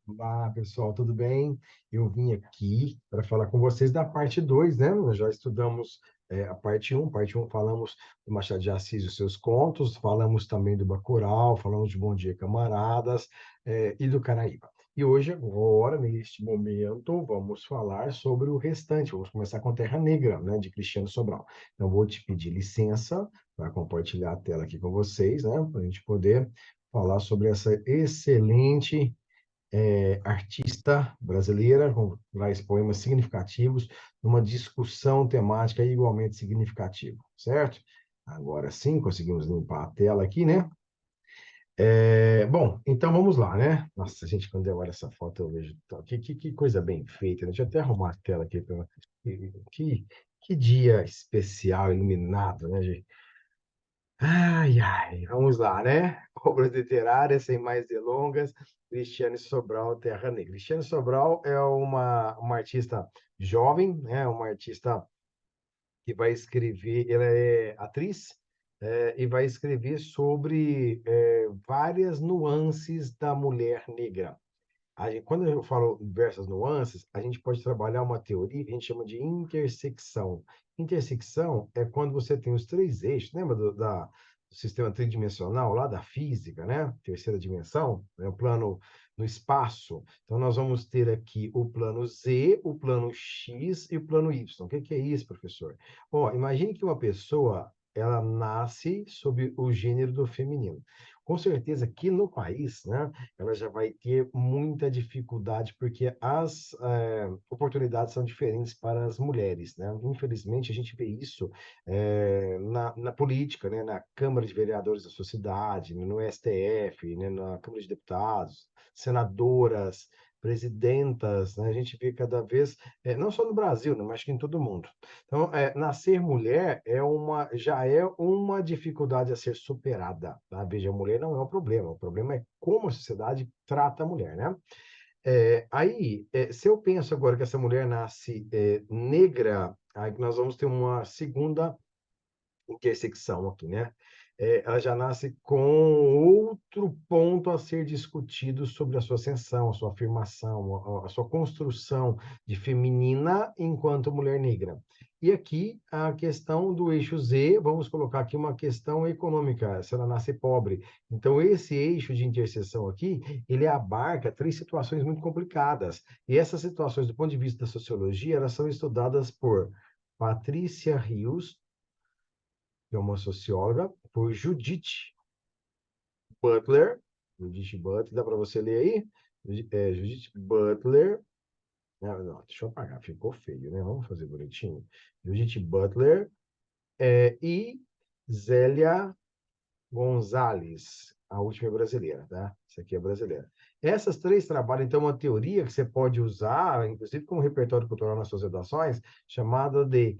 Olá, pessoal, tudo bem? Eu vim aqui para falar com vocês da parte 2, né? Nós já estudamos a parte 1. Parte 1 falamos do Machado de Assis e os seus contos, falamos também do Bacurau, falamos de Bom Dia, Camaradas, e do Caraíba. E hoje, agora, neste momento, vamos falar sobre o restante. Vamos começar com Terra Negra, né, de Cristiano Sobral. Então, vou te pedir licença para compartilhar a tela aqui com vocês, né, para a gente poder falar sobre essa excelente artista brasileira, com vários poemas significativos, numa discussão temática igualmente significativa, certo? Agora sim, conseguimos limpar a tela aqui, né? Bom, então vamos lá, né? Nossa, gente, quando eu olho essa foto, eu vejo. Que coisa bem feita, né? Deixa eu até arrumar a tela aqui. Que, que dia especial, iluminado, né, gente? Ai, ai, vamos lá, né? Obras literárias, sem mais delongas, Cristiane Sobral, Terra Negra. Cristiane Sobral é uma artista jovem, né? Uma artista que vai escrever, ela é atriz, e vai escrever sobre várias nuances da mulher negra. Quando eu falo diversas nuances, a gente pode trabalhar uma teoria que a gente chama de intersecção. Intersecção é quando você tem os três eixos, lembra do sistema tridimensional lá da física, né? Terceira dimensão, né? O plano no espaço. Então, nós vamos ter aqui o plano Z, o plano X e o plano Y. O que é isso, professor? Ó, imagine que uma pessoa ela nasce sob o gênero do feminino. Com certeza aqui no país, né? Ela já vai ter muita dificuldade, porque as oportunidades são diferentes para as mulheres, né? Infelizmente, a gente vê isso na política, né? Na Câmara de Vereadores da sua cidade, no STF, né? Na Câmara de Deputados, senadoras, presidentas, né? A gente vê cada vez, não só no Brasil, né? Mas acho que em todo o mundo. Então, nascer mulher já é uma dificuldade a ser superada, tá? Veja, a mulher não é o problema é como a sociedade trata a mulher, né? Se eu penso agora que essa mulher nasce negra, aí nós vamos ter uma segunda intersecção aqui, né? Ela já nasce com outro ponto a ser discutido sobre a sua ascensão, a sua afirmação, a sua construção de feminina enquanto mulher negra. E aqui a questão do eixo Z, vamos colocar aqui uma questão econômica, se ela nasce pobre. Então, esse eixo de interseção aqui, ele abarca três situações muito complicadas. E essas situações, do ponto de vista da sociologia, elas são estudadas por Patrícia Rios, que é uma socióloga, por Butler, Judith Butler, dá para você ler aí? Judith Butler, não, não, deixa eu apagar, ficou feio, né? Vamos fazer bonitinho. Judith Butler e Zélia Gonzalez, a última é brasileira, tá? Essa aqui é brasileira. Essas três trabalham, então, uma teoria que você pode usar, inclusive como repertório cultural nas suas redações, chamada de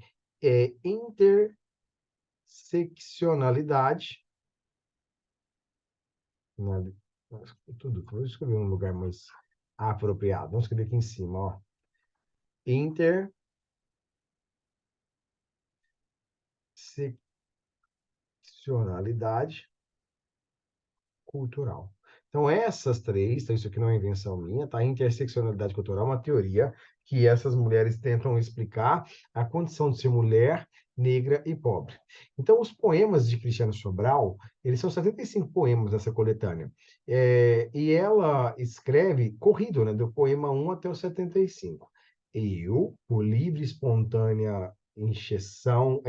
interseccionalidade, né? Tudo, vou escrever um lugar mais apropriado. Vamos escrever aqui em cima, ó. Interseccionalidade cultural. Então, essas três, então isso aqui não é invenção minha, tá? Interseccionalidade cultural é uma teoria que essas mulheres tentam explicar a condição de ser mulher, negra e pobre. Então, os poemas de Cristiano Sobral, eles são 75 poemas dessa coletânea. E ela escreve corrido, né? Do poema 1 até o 75. Eu, por livre, espontânea encheção,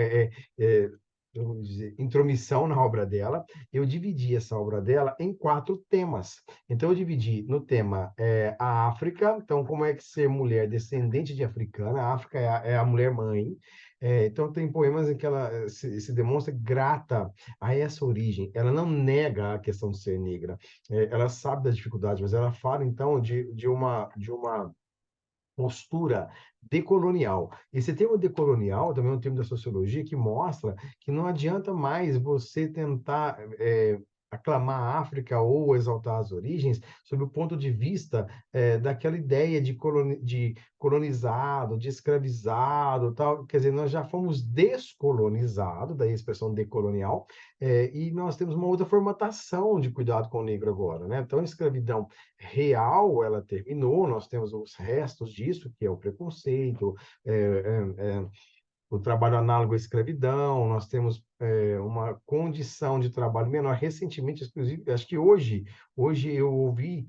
vamos dizer, intromissão na obra dela, eu dividi essa obra dela em quatro temas. Então, eu dividi no tema a África, então, como é que ser mulher descendente de africana, a África é a mulher-mãe. Então, tem poemas em que ela se demonstra grata a essa origem. Ela não nega a questão de ser negra. Ela sabe da dificuldade, mas ela fala, então, de uma postura decolonial. Esse termo decolonial também é um termo da sociologia que mostra que não adianta mais você tentar aclamar a África ou exaltar as origens sob o ponto de vista daquela ideia de colonizado, de escravizado, tal. Quer dizer, nós já fomos descolonizados, daí a expressão decolonial, e nós temos uma outra formatação de cuidado com o negro agora, né? Então, a escravidão real, ela terminou, nós temos os restos disso, que é o preconceito, o trabalho análogo à escravidão, nós temos uma condição de trabalho menor. Recentemente, inclusive, acho que hoje eu ouvi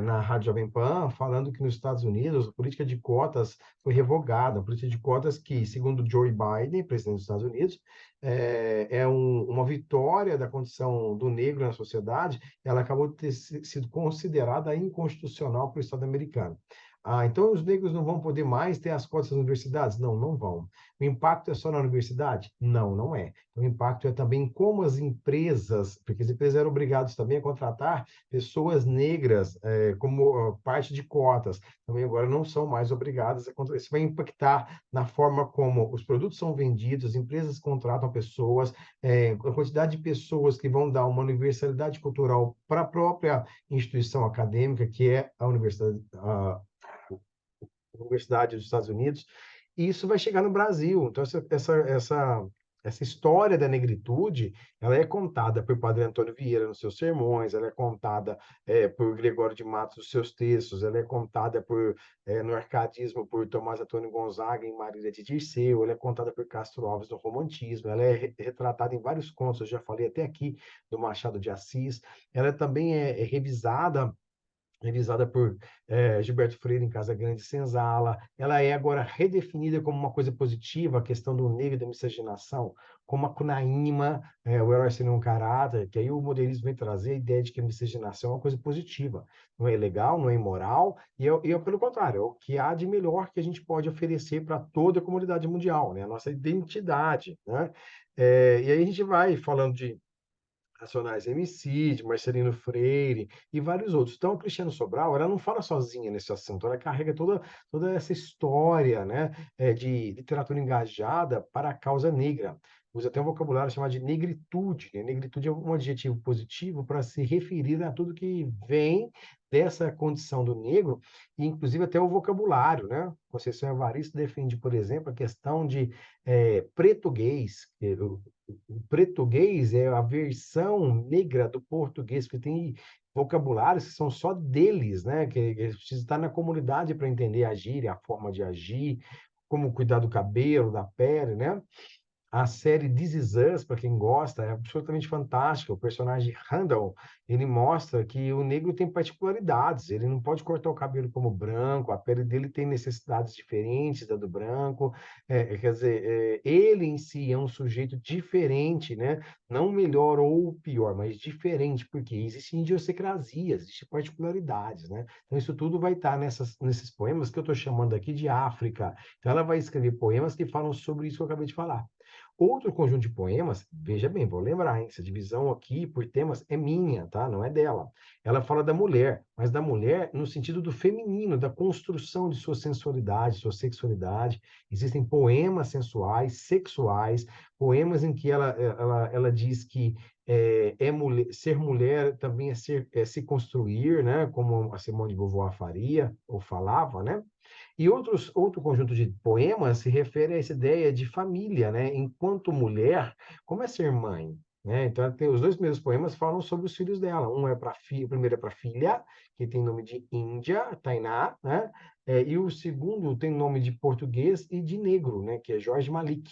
na Rádio Jovem Pan falando que nos Estados Unidos a política de cotas foi revogada, a política de cotas que, segundo Joe Biden, presidente dos Estados Unidos, uma vitória da condição do negro na sociedade, ela acabou de ter sido considerada inconstitucional para o Estado americano. Ah, então os negros não vão poder mais ter as cotas nas universidades? Não, não vão. O impacto é só na universidade? Não, não é. O impacto é também em como as empresas, porque as empresas eram obrigadas também a contratar pessoas negras como parte de cotas, também agora não são mais obrigadas a contratar. Isso vai impactar na forma como os produtos são vendidos, as empresas contratam pessoas, a quantidade de pessoas que vão dar uma universalidade cultural para a própria instituição acadêmica, que é a Universidade dos Estados Unidos, e isso vai chegar no Brasil. Então, essa história da negritude, ela é contada por Padre Antônio Vieira nos seus sermões, ela é contada por Gregório de Matos nos seus textos, ela é contada no arcadismo por Tomás Antônio Gonzaga em Marília de Dirceu, ela é contada por Castro Alves no romantismo, ela é retratada em vários contos, eu já falei até aqui do Machado de Assis, ela também é revisada por Gilberto Freire em Casa Grande e Senzala. Ela é agora redefinida como uma coisa positiva, a questão do negro e da miscigenação, como a Cunaíma, o herói sem nenhum caráter, que aí o modernismo vem trazer a ideia de que a miscigenação é uma coisa positiva. Não é legal, não é imoral, e é pelo contrário, é o que há de melhor que a gente pode oferecer para toda a comunidade mundial, né? A nossa identidade, né? E aí a gente vai falando de Racionais MC, de Marcelino Freire e vários outros. Então, a Cristiano Sobral, ela não fala sozinha nesse assunto, ela carrega toda essa história, né, de literatura engajada para a causa negra. Usa até um vocabulário chamado de negritude, né? Negritude é um adjetivo positivo para se referir a tudo que vem dessa condição do negro, e inclusive até o vocabulário, né? Conceição Evaristo defende, por exemplo, a questão de português, o português é a versão negra do português, que tem vocabulários que são só deles, né? Que precisa estar na comunidade para entender a gíria, a forma de agir, como cuidar do cabelo, da pele, né? A série This Is Us, para quem gosta, é absolutamente fantástica. O personagem Randall, ele mostra que o negro tem particularidades. Ele não pode cortar o cabelo como branco, a pele dele tem necessidades diferentes da do branco. Quer dizer, ele em si é um sujeito diferente, né? Não melhor ou pior, mas diferente, porque existem idiosincrasias, existem particularidades, né? Então, isso tudo vai estar nesses poemas que eu estou chamando aqui de África. Então, ela vai escrever poemas que falam sobre isso que eu acabei de falar. Outro conjunto de poemas, veja bem, vou lembrar, hein? Essa divisão aqui por temas é minha, tá? Não é dela. Ela fala da mulher, mas da mulher no sentido do feminino, da construção de sua sensualidade, sua sexualidade. Existem poemas sensuais, sexuais, poemas em que ela diz que ser mulher também é se construir, né? Como a Simone de Beauvoir faria, ou falava, né? E outro conjunto de poemas se refere a essa ideia de família, né? Enquanto mulher, como é ser mãe? Né? Então, tem, os dois primeiros poemas falam sobre os filhos dela. Um é para filha, o primeiro é para filha, que tem nome de Índia, Tainá, né? E o segundo tem nome de português e de negro, né? Que é Jorge Malik.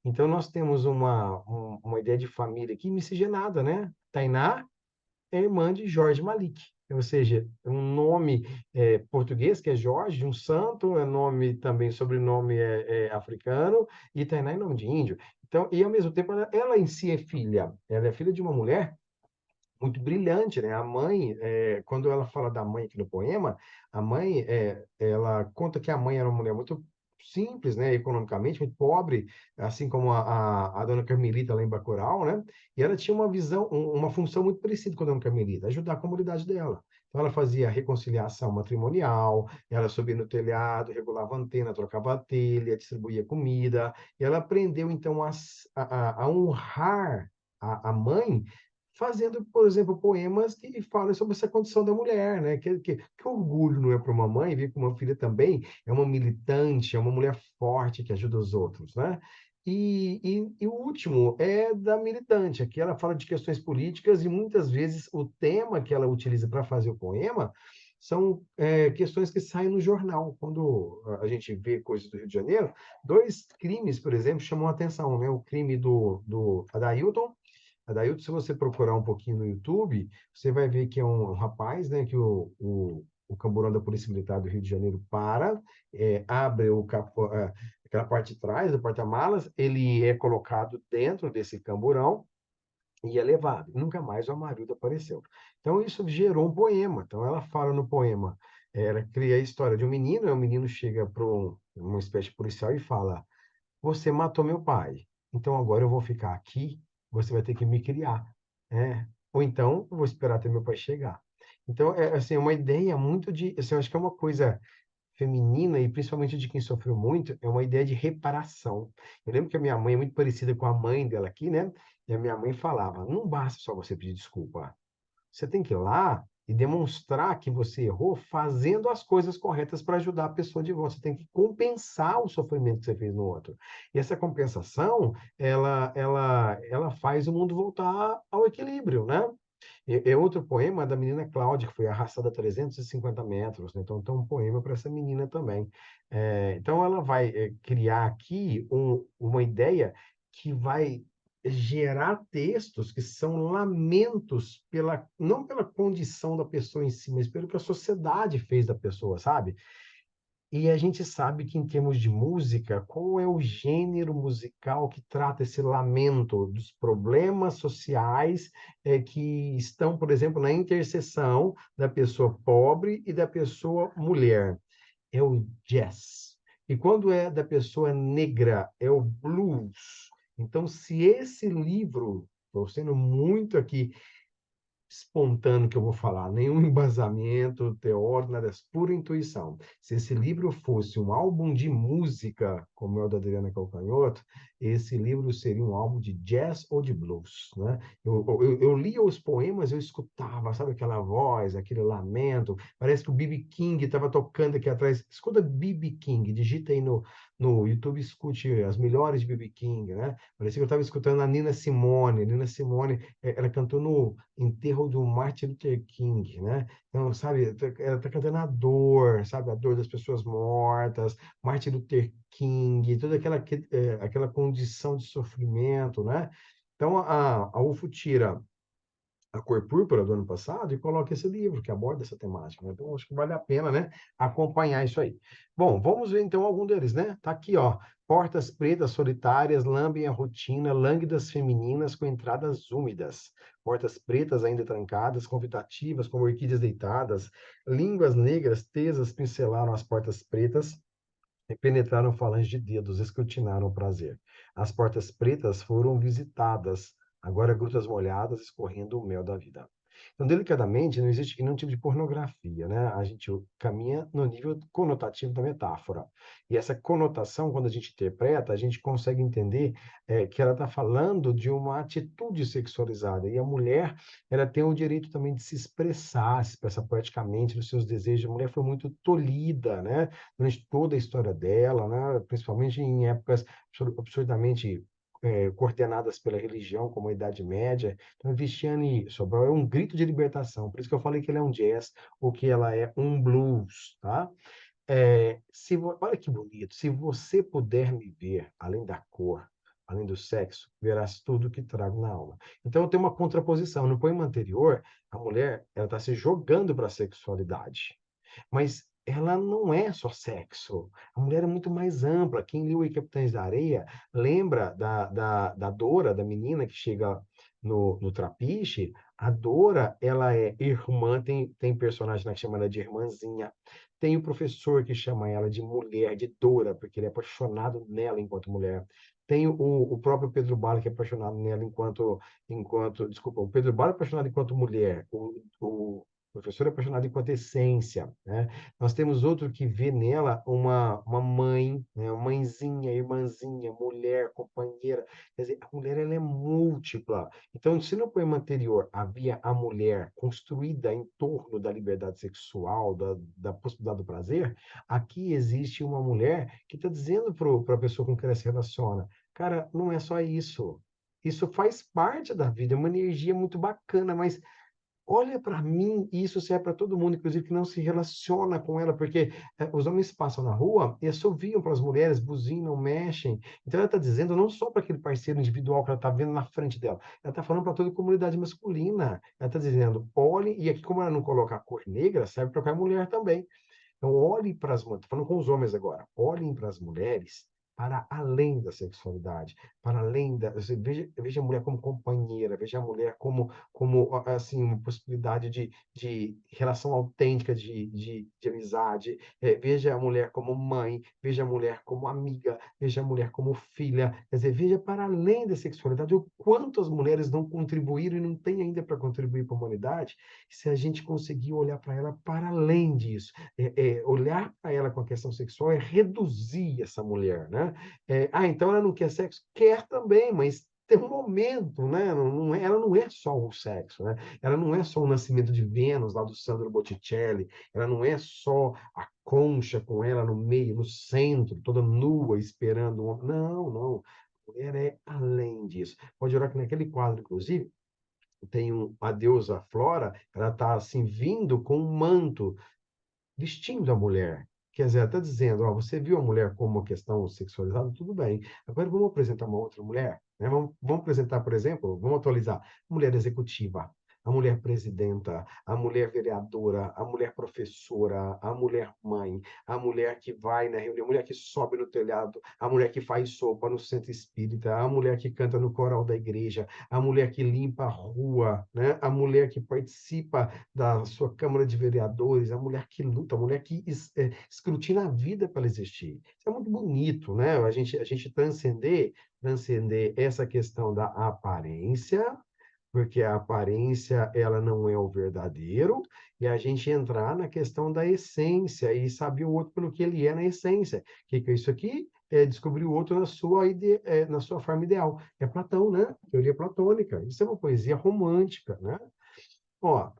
Então, nós temos uma ideia de família aqui miscigenada, né? Tainá é irmã de Jorge Malik. Ou seja, um nome português, que é Jorge, um santo, é nome também, sobrenome é africano, e Tainá é nome de índio. Então, e ao mesmo tempo, ela em si é filha. Ela é filha de uma mulher muito brilhante, né? A mãe, quando ela fala da mãe aqui no poema, a mãe, ela conta que a mãe era uma mulher muito simples, né? Economicamente, muito pobre, assim como a dona Carmelita lá em Bacurau, né? E ela tinha uma visão, uma função muito parecida com a dona Carmelita, ajudar a comunidade dela. Então, ela fazia reconciliação matrimonial, ela subia no telhado, regulava a antena, trocava a telha, distribuía comida. E ela aprendeu, então, a honrar a mãe fazendo, por exemplo, poemas que falam sobre essa condição da mulher, né? Que orgulho não é para uma mãe ver que uma filha também é uma militante, é uma mulher forte que ajuda os outros, né? E o último é da militante. Aqui ela fala de questões políticas e muitas vezes o tema que ela utiliza para fazer o poema são questões que saem no jornal. Quando a gente vê coisas do Rio de Janeiro, dois crimes, por exemplo, chamam a atenção, né? O crime do Adailton. Adailton, se você procurar um pouquinho no YouTube, você vai ver que é um rapaz, né? Que o camburão da Polícia Militar do Rio de Janeiro abre aquela parte de trás do porta-malas, ele é colocado dentro desse camburão e é levado. Nunca mais o Amarildo apareceu. Então, isso gerou um poema. Então, ela fala no poema, ela cria a história de um menino, e o menino chega para uma espécie de policial e fala: Você matou meu pai, então agora eu vou ficar aqui, você vai ter que me criar. Ou então, eu vou esperar até meu pai chegar. Então, é assim, uma ideia muito de. Assim, eu acho que é uma coisa feminina e principalmente de quem sofreu muito, é uma ideia de reparação. Eu lembro que a minha mãe é muito parecida com a mãe dela aqui, né? E a minha mãe falava: não basta só você pedir desculpa. Você tem que ir lá e demonstrar que você errou fazendo as coisas corretas para ajudar a pessoa de volta. Você tem que compensar o sofrimento que você fez no outro. E essa compensação, ela faz o mundo voltar ao equilíbrio, né? É outro poema da menina Cláudia, que foi arrastada a 350 metros, né? Então, tem um poema para essa menina também. Então, ela vai criar aqui uma ideia que vai gerar textos que são lamentos não pela condição da pessoa em si, mas pelo que a sociedade fez da pessoa, sabe? E a gente sabe que, em termos de música, qual é o gênero musical que trata esse lamento dos problemas sociais que estão, por exemplo, na interseção da pessoa pobre e da pessoa mulher? É o jazz. E quando é da pessoa negra, é o blues. Então, se esse livro, estou sendo muito aqui espontâneo que eu vou falar, nenhum embasamento teórico, nada, é pura intuição. Se esse livro fosse um álbum de música, como é o da Adriana Calcanhoto, esse livro seria um álbum de jazz ou de blues, né? Eu lia os poemas, eu escutava, sabe, aquela voz, aquele lamento, parece que o B.B. King estava tocando aqui atrás. Escuta B.B. King, digita aí no YouTube, escute as melhores de B.B. King, né? Parecia que eu estava escutando a Nina Simone. Nina Simone, ela cantou no enterro do Martin Luther King, né? Então, sabe, ela tá cantando a dor, sabe? A dor das pessoas mortas, Martin Luther King, toda aquela condição de sofrimento, né? Então, a UFO tira a Cor Púrpura do ano passado e coloca esse livro que aborda essa temática, né? Então, acho que vale a pena, né, acompanhar isso aí. Bom, vamos ver então algum deles, né? Tá aqui, ó. Portas pretas solitárias lambem a rotina, lânguidas femininas com entradas úmidas. Portas pretas ainda trancadas, convidativas, como orquídeas deitadas. Línguas negras tesas pincelaram as portas pretas e penetraram falanges de dedos, escrutinaram o prazer. As portas pretas foram visitadas, agora grutas molhadas, escorrendo o mel da vida. Então, delicadamente, não existe nenhum tipo de pornografia, né? A gente caminha no nível conotativo da metáfora. E essa conotação, quando a gente interpreta, a gente consegue entender que ela está falando de uma atitude sexualizada. E a mulher, ela tem o direito também de se expressar poeticamente dos seus desejos. A mulher foi muito tolhida, né? Durante toda a história dela, né? Principalmente em épocas absurdamente coordenadas pela religião, como a Idade Média. Então, Viviane Sobral é um grito de libertação. Por isso que eu falei que ele é um jazz, ou que ela é um blues, tá? Olha que bonito. Se você puder me ver, além da cor, além do sexo, verás tudo que trago na alma. Então, tem uma contraposição. No poema anterior, a mulher ela está se jogando para a sexualidade. Mas ela não é só sexo. A mulher é muito mais ampla. Quem leu o Capitães da Areia lembra da Dora, da menina que chega no Trapiche. A Dora, ela é irmã, tem personagem lá que chama ela de irmãzinha. Tem o professor que chama ela de mulher, de Dora, porque ele é apaixonado nela enquanto mulher. Tem o próprio Pedro Bala, que é apaixonado nela desculpa, o Pedro Bala é apaixonado enquanto mulher. professor apaixonado enquanto essência, né? Nós temos outro que vê nela uma mãe, né? Uma mãezinha, irmãzinha, mulher, companheira. Quer dizer, a mulher ela é múltipla. Então, se no poema anterior havia a mulher construída em torno da liberdade sexual, da possibilidade do prazer, aqui existe uma mulher que está dizendo para a pessoa com quem ela se relaciona, cara, não é só isso. Isso faz parte da vida, é uma energia muito bacana, mas olha para mim, e isso serve para todo mundo, inclusive que não se relaciona com ela, porque os homens passam na rua e assoviam para as mulheres, buzinam, mexem. Então ela está dizendo não só para aquele parceiro individual que ela está vendo na frente dela, ela está falando para toda a comunidade masculina. Ela está dizendo, olhe, e aqui como ela não coloca a cor negra, serve para qualquer mulher também. Então, olhe para as mulheres, estou falando com os homens agora, olhem para as mulheres para além da sexualidade, para além da. Veja a mulher como companheira, veja a mulher como assim, uma possibilidade de relação autêntica de amizade, veja a mulher como mãe, veja a mulher como amiga, veja a mulher como filha, quer dizer, veja para além da sexualidade o quanto as mulheres não contribuíram e não têm ainda para contribuir para a humanidade, se a gente conseguir olhar para ela para além disso olhar para ela com a questão sexual é reduzir essa mulher, né? Então ela não quer sexo? Quer também, mas tem um momento, né? Ela não é só o sexo, né? Ela não é só o nascimento de Vênus, lá do Sandro Botticelli, ela não é só a concha com ela no meio, no centro, toda nua, esperando um homem. Não, não. A mulher é além disso. Pode olhar que naquele quadro, inclusive, tem a deusa Flora, ela está assim vindo com um manto vestindo a mulher. Quer dizer, está dizendo, ó, você viu a mulher como uma questão sexualizada, tudo bem. Agora vamos apresentar uma outra mulher, né? Vamos apresentar, por exemplo, vamos atualizar, mulher executiva, a mulher presidenta, a mulher vereadora, a mulher professora, a mulher mãe, a mulher que vai na reunião, a mulher que sobe no telhado, a mulher que faz sopa no centro espírita, a mulher que canta no coral da igreja, a mulher que limpa a rua, né? A mulher que participa da sua Câmara de Vereadores, a mulher que luta, a mulher que escrutina a vida para ela existir. Isso é muito bonito, né? A gente transcender essa questão da aparência, porque a aparência ela não é o verdadeiro, e a gente entrar na questão da essência e saber o outro pelo que ele é na essência. O que é isso aqui? É descobrir o outro na sua forma ideal. É Platão, né? Teoria platônica. Isso é uma poesia romântica, né? Ó,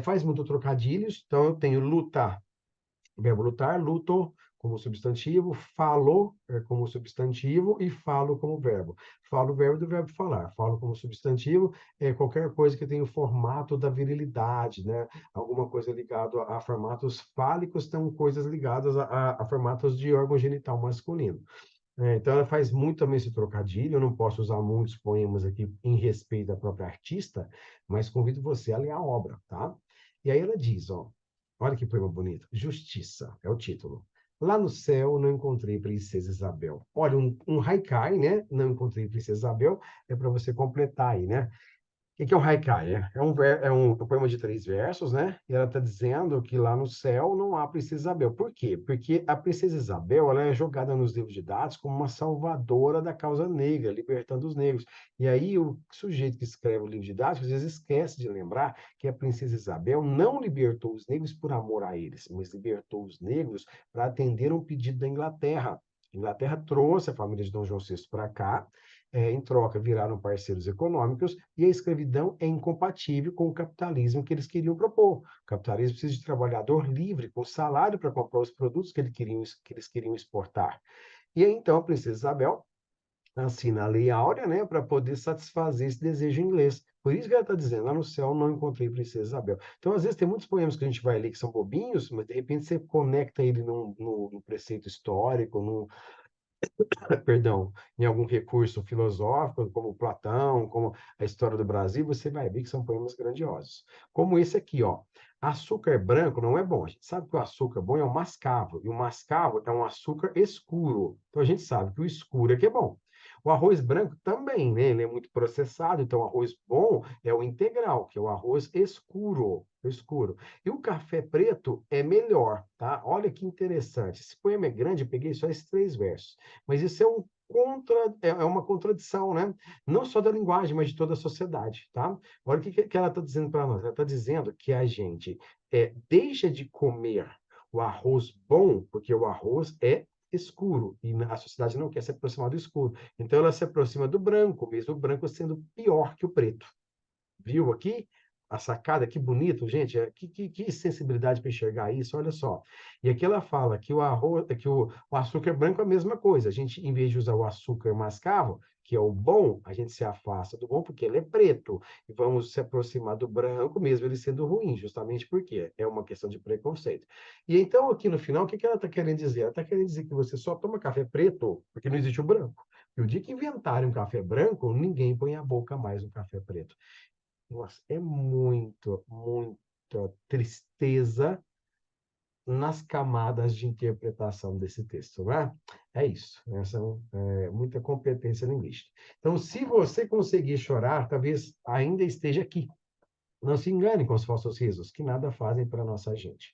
faz muito trocadilhos, então eu tenho lutar, verbo lutar, luto como substantivo, falo como substantivo e falo como verbo. Falo o verbo do verbo falar. Falo como substantivo é qualquer coisa que tenha o formato da virilidade, né? Alguma coisa ligada a formatos fálicos, são coisas ligadas a formatos de órgão genital masculino. Então, ela faz muito também esse trocadilho. Eu não posso usar muitos poemas aqui em respeito à própria artista, mas convido você a ler a obra, tá? E aí ela diz, ó, olha que poema bonito. Justiça é o título. Lá no céu não encontrei Princesa Isabel. Olha, um haikai, né? Não encontrei Princesa Isabel, é para você completar aí, né? O que é um haikai? É um poema de 3 versos, né? E ela está dizendo que lá no céu não há Princesa Isabel. Por quê? Porque a Princesa Isabel ela é jogada nos livros didáticos como uma salvadora da causa negra, libertando os negros. E aí o sujeito que escreve o livro didático às vezes esquece de lembrar que a Princesa Isabel não libertou os negros por amor a eles, mas libertou os negros para atender um pedido da Inglaterra. A Inglaterra trouxe a família de Dom João VI para cá, em troca, viraram parceiros econômicos, e a escravidão é incompatível com o capitalismo que eles queriam propor. O capitalismo precisa de trabalhador livre, com salário para comprar os produtos que eles queriam exportar. E aí, então, a princesa Isabel assina a Lei Áurea, né, para poder satisfazer esse desejo inglês. Por isso que ela está dizendo, lá no céu não encontrei Princesa Isabel. Então, às vezes, tem muitos poemas que a gente vai ler que são bobinhos, mas de repente você conecta ele no preceito histórico, perdão, em algum recurso filosófico, como Platão, como a história do Brasil, você vai ver que são poemas grandiosos. Como esse aqui, ó. Açúcar branco não é bom. A gente sabe que o açúcar bom é o mascavo, e o mascavo é um açúcar escuro. Então a gente sabe que o escuro é que é bom. O arroz branco também, né? Ele é muito processado, então o arroz bom é o integral, que é o arroz escuro, escuro. E o café preto é melhor, tá? Olha que interessante. Esse poema é grande, eu peguei só esses 3 versos, mas isso é é uma contradição, né? Não só da linguagem, mas de toda a sociedade, tá? Olha o que ela está dizendo para nós. Ela está dizendo que a gente deixa de comer o arroz bom, porque o arroz é escuro e a sociedade não quer se aproximar do escuro. Então ela se aproxima do branco, mesmo o branco sendo pior que o preto. Viu aqui? A sacada, que bonito, gente. Que sensibilidade para enxergar isso, olha só. E aqui ela fala que o arroz, que o açúcar branco é a mesma coisa. A gente, em vez de usar o açúcar mascavo, que é o bom, a gente se afasta do bom porque ele é preto. E vamos se aproximar do branco, mesmo ele sendo ruim, justamente porque é uma questão de preconceito. E então, aqui no final, o que ela está querendo dizer? Ela está querendo dizer que você só toma café preto porque não existe o branco. E o dia que inventarem um café branco, ninguém põe a boca mais no café preto. Nossa, é muita tristeza nas camadas de interpretação desse texto, né? É isso, essa é muita competência linguística. Então, se você conseguir chorar, talvez ainda esteja aqui. Não se engane com os falsos risos, que nada fazem para a nossa gente.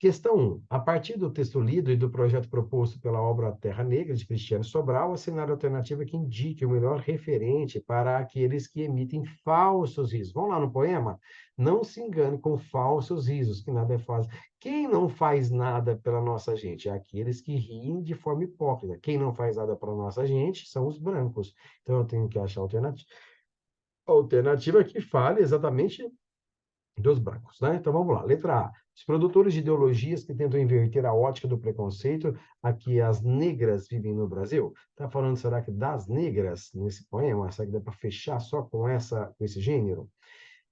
Questão 1. A partir do texto lido e do projeto proposto pela obra Terra Negra, de Cristiano Sobral, assinar a alternativa que indique o melhor referente para aqueles que emitem falsos risos. Vamos lá no poema? Não se engane com falsos risos, que nada é fácil. Quem não faz nada pela nossa gente? É aqueles que riem de forma hipócrita. Quem não faz nada pela nossa gente são os brancos. Então eu tenho que achar alternativa que fale exatamente dos brancos, né? Então vamos lá. Letra A. Os produtores de ideologias que tentam inverter a ótica do preconceito a que as negras vivem no Brasil. Tá falando, será que das negras nesse poema? Será que dá para fechar só com esse gênero?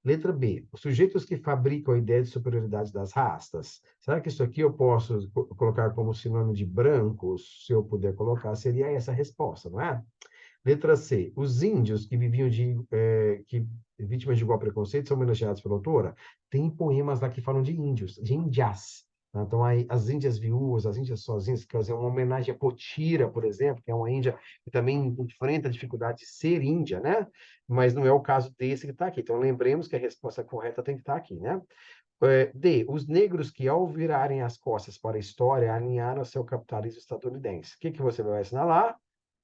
Letra B. Os sujeitos que fabricam a ideia de superioridade das rastas. Será que isso aqui eu posso colocar como sinônimo de brancos? Se eu puder colocar, seria essa a resposta, não é? Letra C. Os índios que viviam vítimas de igual preconceito são homenageados pela autora. Tem poemas lá que falam de índios, de índias. Tá? Então, aí, as índias viúvas, as índias sozinhas, quer dizer, uma homenagem a Potira, por exemplo, que é uma índia que também enfrenta a dificuldade de ser índia, né? Mas não é o caso desse que está aqui. Então, lembremos que a resposta correta tem que estar aqui, né? D. Os negros que, ao virarem as costas para a história, alinharam seu capitalismo estadunidense. O que, que você vai assinalar?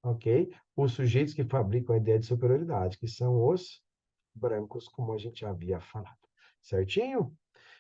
Ok? Os sujeitos que fabricam a ideia de superioridade, que são os brancos, como a gente já havia falado. Certinho?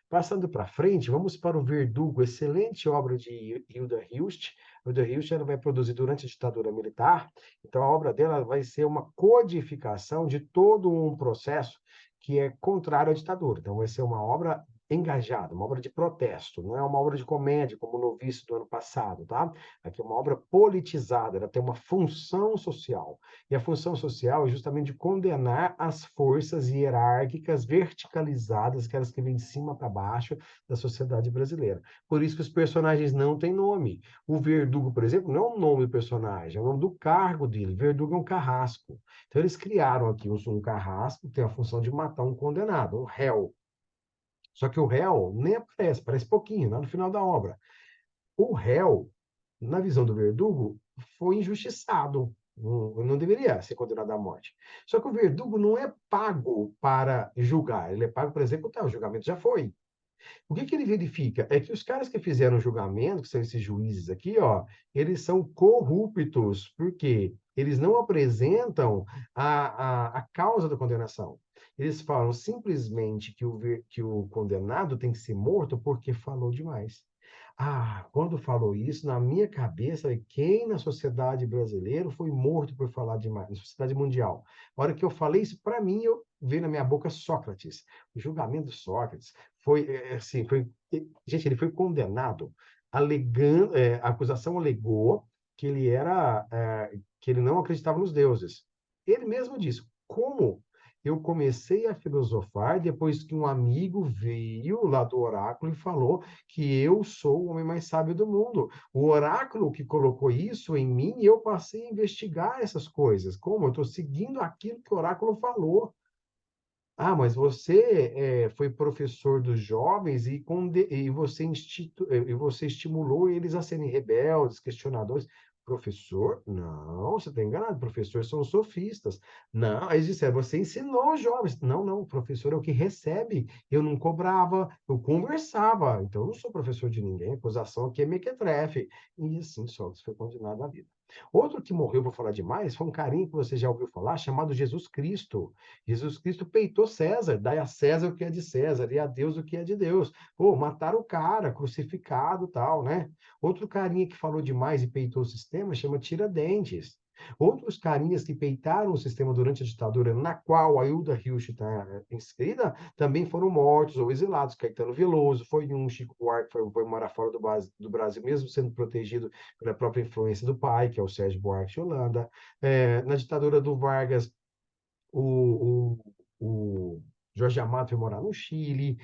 Passando para frente, vamos para o Verdugo, excelente obra de Hilda Hilst. Hilda Hilst ela vai produzir durante a ditadura militar, então a obra dela vai ser uma codificação de todo um processo que é contrário à ditadura. Então vai ser uma obra engajada, uma obra de protesto, não é uma obra de comédia, como o Noviço do ano passado, tá? Aqui é uma obra politizada, ela tem uma função social. E a função social é justamente de condenar as forças hierárquicas verticalizadas, aquelas que vêm de cima para baixo da sociedade brasileira. Por isso que os personagens não têm nome. O Verdugo, por exemplo, não é o nome do personagem, é o nome do cargo dele. Verdugo é um carrasco. Então eles criaram aqui um carrasco que tem a função de matar um condenado, um réu. Só que o réu nem aparece pouquinho, lá no final da obra. O réu, na visão do Verdugo, foi injustiçado. Não deveria ser condenado à morte. Só que o Verdugo não é pago para julgar, ele é pago para executar. O julgamento já foi. O que que ele verifica? É que os caras que fizeram o julgamento, que são esses juízes aqui, ó, eles são corruptos, porque eles não apresentam a causa da condenação. Eles falam simplesmente que o condenado tem que ser morto porque falou demais. Ah, quando falou isso, na minha cabeça, quem na sociedade brasileira foi morto por falar demais, na sociedade mundial? A hora que eu falei isso, para mim, eu veio na minha boca Sócrates. O julgamento de Sócrates gente, ele foi condenado, alegando, a acusação alegou que que ele não acreditava nos deuses. Ele mesmo disse, como eu comecei a filosofar depois que um amigo veio lá do oráculo e falou que eu sou o homem mais sábio do mundo. O oráculo que colocou isso em mim e eu passei a investigar essas coisas. Como? Eu estou seguindo aquilo que o oráculo falou. Ah, mas você foi professor dos jovens e você estimulou eles a serem rebeldes, questionadores. Professor? Não, você está enganado. Professores são os sofistas. Não, eles disseram, você ensinou os jovens. Não, não, o professor é o que recebe. Eu não cobrava, eu conversava. Então, eu não sou professor de ninguém. A acusação aqui é mequetrefe. E assim, Sócrates foi condenado à vida. Outro que morreu, vou falar demais, foi um carinha que você já ouviu falar, chamado Jesus Cristo. Jesus Cristo peitou César, dai a César o que é de César e a Deus o que é de Deus. Pô, mataram o cara, crucificado, tal, né? Outro carinha que falou demais e peitou o sistema chama Tiradentes. Outros carinhas que peitaram o sistema durante a ditadura, na qual a Hilda Hilst está inscrita, também foram mortos ou exilados. Caetano Veloso foi um, Chico Buarque foi morar fora do Brasil, mesmo sendo protegido pela própria influência do pai, que é o Sérgio Buarque de Holanda. Na ditadura do Vargas, o Jorge Amado foi morar no Chile.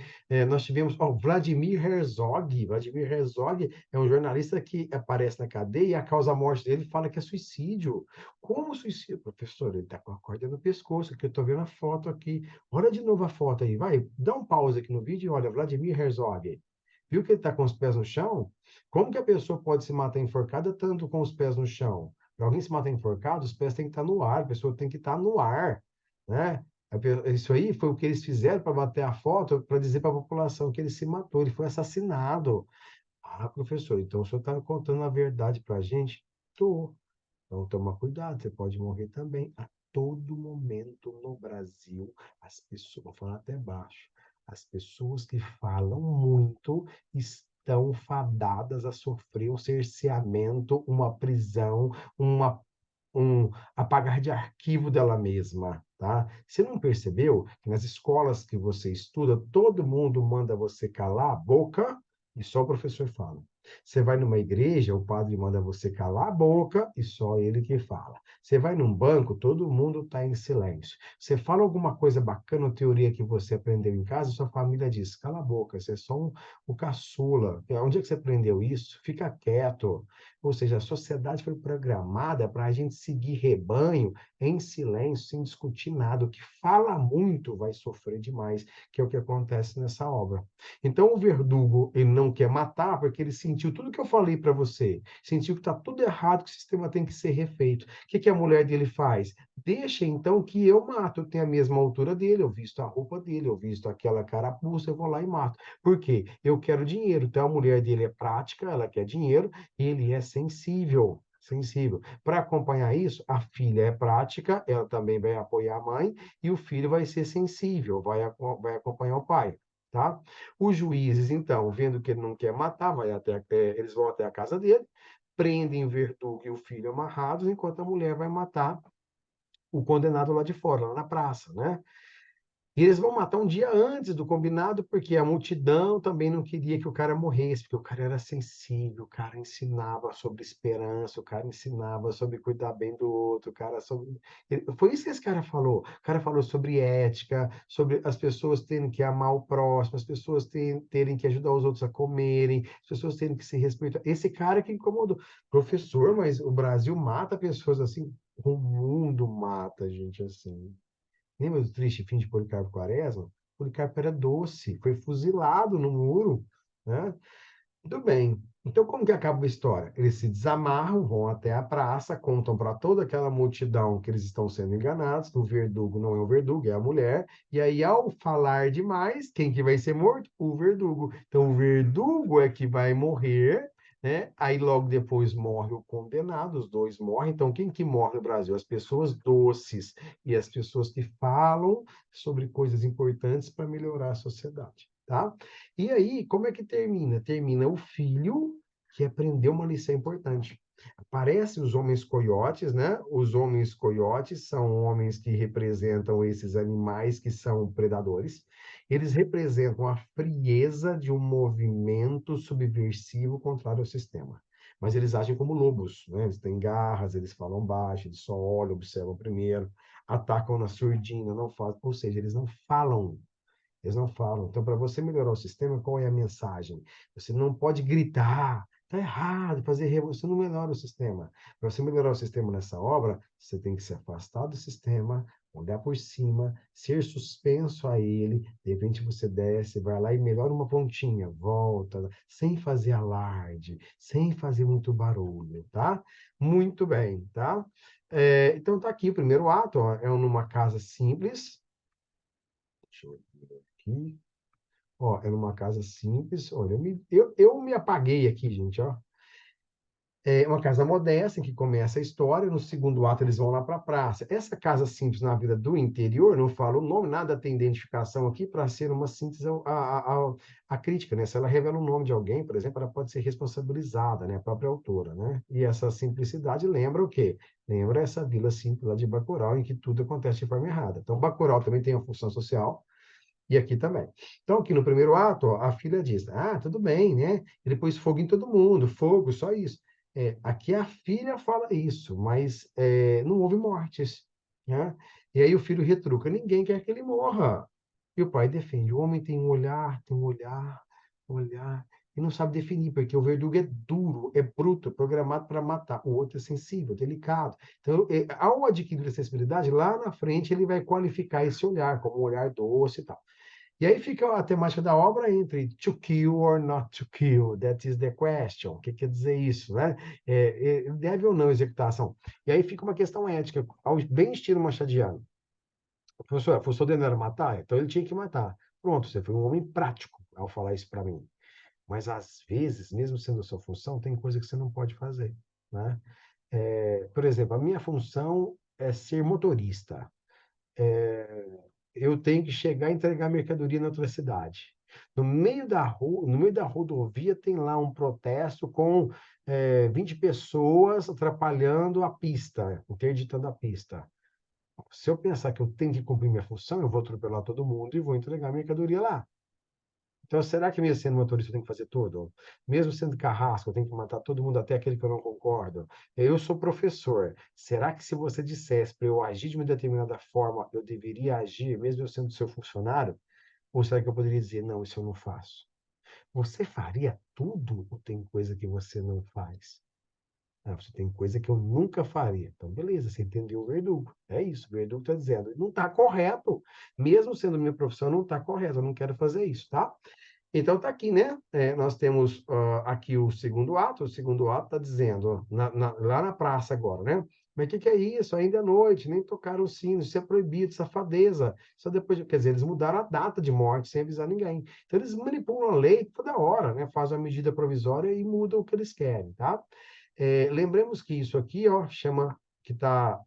Nós tivemos Vladimir Herzog. Vladimir Herzog é um jornalista que aparece na cadeia e a causa-morte dele fala que é suicídio. Como suicídio? Professor, ele está com a corda no pescoço, que eu estou vendo a foto aqui. Olha de novo a foto aí, vai, dá um pause aqui no vídeo e olha, Vladimir Herzog. Viu que ele está com os pés no chão? Como que a pessoa pode se matar enforcada tanto com os pés no chão? Para alguém se matar enforcado, os pés têm que estar no ar, a pessoa tem que estar no ar, né? Isso aí foi o que eles fizeram para bater a foto, para dizer para a população que ele se matou, ele foi assassinado. Ah, professor, então o senhor está contando a verdade para a gente? Tô. Então toma cuidado, você pode morrer também. A todo momento no Brasil, as pessoas, vou falar até baixo, as pessoas que falam muito estão fadadas a sofrer um cerceamento, uma prisão, uma apagar de arquivo dela mesma, tá? Você não percebeu que nas escolas que você estuda, todo mundo manda você calar a boca e só o professor fala. Você vai numa igreja, o padre manda você calar a boca e só ele que fala. Você vai num banco, todo mundo está em silêncio. Você fala alguma coisa bacana, teoria que você aprendeu em casa, sua família diz: cala a boca, você é só um caçula. Onde é que você aprendeu isso? Fica quieto. Ou seja, a sociedade foi programada para a gente seguir rebanho em silêncio, sem discutir nada. O que fala muito vai sofrer demais, que é o que acontece nessa obra. Então, o Verdugo, ele não quer matar porque ele sentiu tudo que eu falei para você. Sentiu que está tudo errado, que o sistema tem que ser refeito. O que, que a mulher dele faz? Deixa, então, que eu mato. Eu tenho a mesma altura dele, eu visto a roupa dele, eu visto aquela carapuça, eu vou lá e mato. Por quê? Eu quero dinheiro. Então, a mulher dele é prática, ela quer dinheiro, ele é sensível. Sensível. Para acompanhar isso, a filha é prática, ela também vai apoiar a mãe, e o filho vai ser sensível, vai acompanhar o pai. Tá? Os juízes, então, vendo que ele não quer matar, eles vão até a casa dele, prendem o Verdugo e o filho amarrados, enquanto a mulher vai matar o condenado lá de fora, lá na praça, né? E eles vão matar um dia antes do combinado, porque a multidão também não queria que o cara morresse, porque o cara era sensível, o cara ensinava sobre esperança, o cara ensinava sobre cuidar bem do outro, o cara sobre. Foi isso que esse cara falou. O cara falou sobre ética, sobre as pessoas terem que amar o próximo, as pessoas terem que ajudar os outros a comerem, as pessoas terem que se respeitar. Esse cara que incomodou. Professor, mas o Brasil mata pessoas assim, o mundo mata gente assim. Lembra do triste fim de Policarpo Quaresma? Policarpo era doce, foi fuzilado no muro, né? Muito bem. Então, como que acaba a história? Eles se desamarram, vão até a praça, contam para toda aquela multidão que eles estão sendo enganados, que o verdugo não é o verdugo, é a mulher. E aí, ao falar demais, quem que vai ser morto? O verdugo. Então, o verdugo é que vai morrer, né? Aí, logo depois, morre o condenado, os dois morrem. Então, quem que morre no Brasil? As pessoas doces e as pessoas que falam sobre coisas importantes para melhorar a sociedade, tá? E aí, como é que termina? Termina o filho que aprendeu uma lição importante. Aparecem os homens coiotes, né? Os homens coiotes são homens que representam esses animais que são predadores. Eles representam a frieza de um movimento subversivo contrário ao sistema. Mas eles agem como lobos, né? Eles têm garras, eles falam baixo, eles só olham, observam primeiro, atacam na surdina, não fazem, ou seja, eles não falam, eles não falam. Então, para você melhorar o sistema, qual é a mensagem? Você não pode gritar, está errado, fazer revolução, não melhora o sistema. Para você melhorar o sistema nessa obra, você tem que se afastar do sistema, olhar por cima, ser suspenso a ele, de repente você desce, vai lá e melhora uma pontinha, volta, sem fazer alarde, sem fazer muito barulho, tá? Muito bem, tá? Então tá aqui o primeiro ato, ó, é numa casa simples. Deixa eu ver aqui. Ó, é numa casa simples. Olha, eu me apaguei aqui, gente, ó. É uma casa modesta em que começa a história, no segundo ato eles vão lá para a praça. Essa casa simples na vida do interior, não falo o nome, nada tem identificação aqui para ser uma síntese à crítica, né? Se ela revela o nome de alguém, por exemplo, ela pode ser responsabilizada, né? A própria autora, né? E essa simplicidade lembra o quê? Lembra essa vila simples lá de Bacurau, em que tudo acontece de forma errada. Então, Bacurau também tem uma função social, e aqui também. Então, aqui no primeiro ato, ó, a filha diz: Ah, tudo bem, né? E depois fogo em todo mundo, fogo, só isso. Aqui a filha fala isso, mas não houve mortes, né? E aí o filho retruca: Ninguém quer que ele morra. E o pai defende: O homem tem um olhar, e não sabe definir, porque o verdugo é duro, é bruto, programado para matar. O outro é sensível, delicado. Então, ao adquirir a sensibilidade, lá na frente ele vai qualificar esse olhar como um olhar doce e tal. E aí fica a temática da obra entre to kill or not to kill, that is the question. O que quer dizer isso, né? Deve ou não executar a ação. E aí fica uma questão ética, bem estilo machadiano. A função dele não era matar, então ele tinha que matar. Pronto, você foi um homem prático ao falar isso para mim. Mas às vezes, mesmo sendo a sua função, tem coisa que você não pode fazer, né? Por exemplo, a minha função é ser motorista. Eu tenho que chegar e entregar mercadoria na outra cidade. No meio da rua, no meio da rodovia tem lá um protesto com 20 pessoas atrapalhando a pista, interditando a pista. Se eu pensar que eu tenho que cumprir minha função, eu vou atropelar todo mundo e vou entregar a mercadoria lá. Então, será que mesmo sendo motorista eu tenho que fazer tudo? Mesmo sendo carrasco, eu tenho que matar todo mundo, até aquele que eu não concordo? Eu sou professor. Será que se você dissesse para eu agir de uma determinada forma, eu deveria agir, mesmo eu sendo seu funcionário? Ou será que eu poderia dizer, não, isso eu não faço? Você faria tudo ou tem coisa que você não faz? Ah, você tem coisa que eu nunca faria. Então, beleza, você entendeu o verdugo. É isso, o verdugo está dizendo. Não está correto. Mesmo sendo minha profissão, não está correto. Eu não quero fazer isso, tá? Então tá aqui, né? Nós temos aqui o segundo ato. O segundo ato está dizendo, ó, lá na praça agora, né? Mas o que é isso? Ainda é noite, nem tocaram o sino, isso é proibido, safadeza. Só depois, quer dizer, eles mudaram a data de morte sem avisar ninguém. Então eles manipulam a lei toda hora, né? Fazem uma medida provisória e mudam o que eles querem, tá? Lembremos que isso aqui, ó, chama que está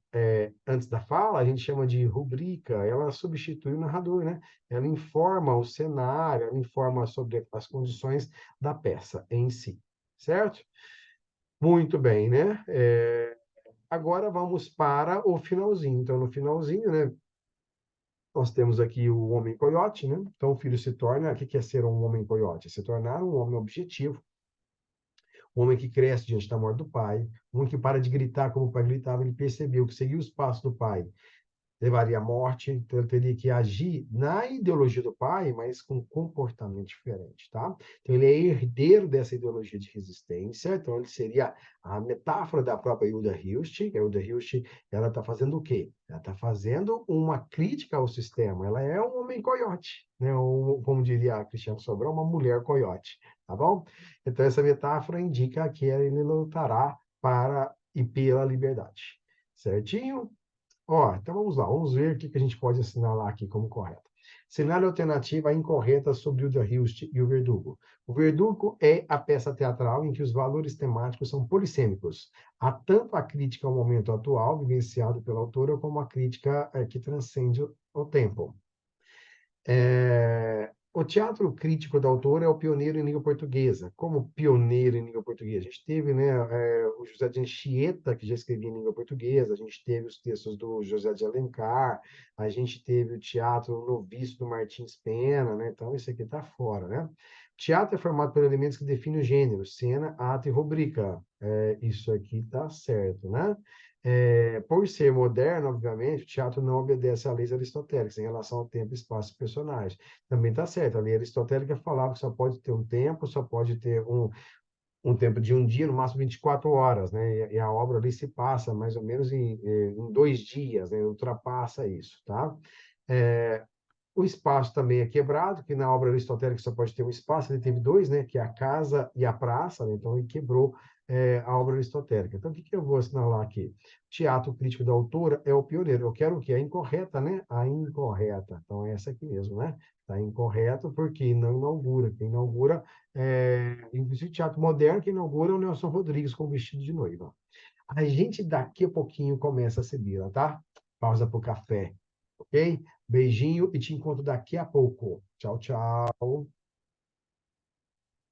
antes da fala, a gente chama de rubrica, ela substitui o narrador, né? Ela informa o cenário, ela informa sobre as condições da peça em si, certo? Muito bem, né? Agora vamos para o finalzinho. Então, no finalzinho, né? Nós temos aqui o homem coiote, né? Então, o filho se torna. O que é ser um homem coiote? Se tornar um homem objetivo, um homem que cresce diante da morte do pai, um homem que para de gritar como o pai gritava, ele percebeu que seguir os passos do pai levaria à morte, então ele teria que agir na ideologia do pai, mas com comportamento diferente, tá? Então ele é herdeiro dessa ideologia de resistência, então ele seria a metáfora da própria Hilda Hilst. A Hilda Hilst, ela está fazendo o quê? Ela está fazendo uma crítica ao sistema, ela é um homem coiote, né? Como diria a Cristiano Sobral, uma mulher coiote, tá bom? Então essa metáfora indica que ele lutará para e pela liberdade, certinho? Ó, então vamos lá, vamos ver o que a gente pode assinalar aqui como correto. Cenário alternativa incorreta sobre o The Hilst e o Verdugo. O Verdugo é a peça teatral em que os valores temáticos são polissêmicos. Há tanto a crítica ao momento atual, vivenciado pela autora, como a crítica que transcende o tempo. O teatro crítico da autora é o pioneiro em língua portuguesa. Como pioneiro em língua portuguesa, a gente teve, né, o José de Anchieta, que já escrevia em língua portuguesa, a gente teve os textos do José de Alencar, a gente teve o teatro Noviço do Martins Pena, né? Então isso aqui está fora, né? Teatro é formado por elementos que definem o gênero, cena, ato e rubrica. Isso aqui está certo, né? Por ser moderno, obviamente, o teatro não obedece à leis aristotélicas em relação ao tempo, espaço e personagem. Também está certo, a lei aristotélica falava que só pode ter um tempo, só pode ter um tempo de um dia, no máximo 24 horas, né? E a obra ali se passa mais ou menos em 2 dias, né? Ultrapassa isso, tá? É, o espaço também é quebrado, que na obra aristotélica só pode ter um espaço, ele teve dois, né? Que é a casa e a praça, né? Então ele quebrou a obra aristotélica. Então o que que eu vou assinalar aqui? Teatro crítico da autora é o pioneiro. Eu quero o quê? A incorreta, né? A incorreta. Então é essa aqui mesmo, né? Está incorreto porque não inaugura. Quem inaugura inclusive teatro moderno, quem inaugura é o Nelson Rodrigues com vestido de noiva. A gente daqui a pouquinho começa a Sibila, tá? Pausa para o café, ok? Beijinho e te encontro daqui a pouco. Tchau, tchau.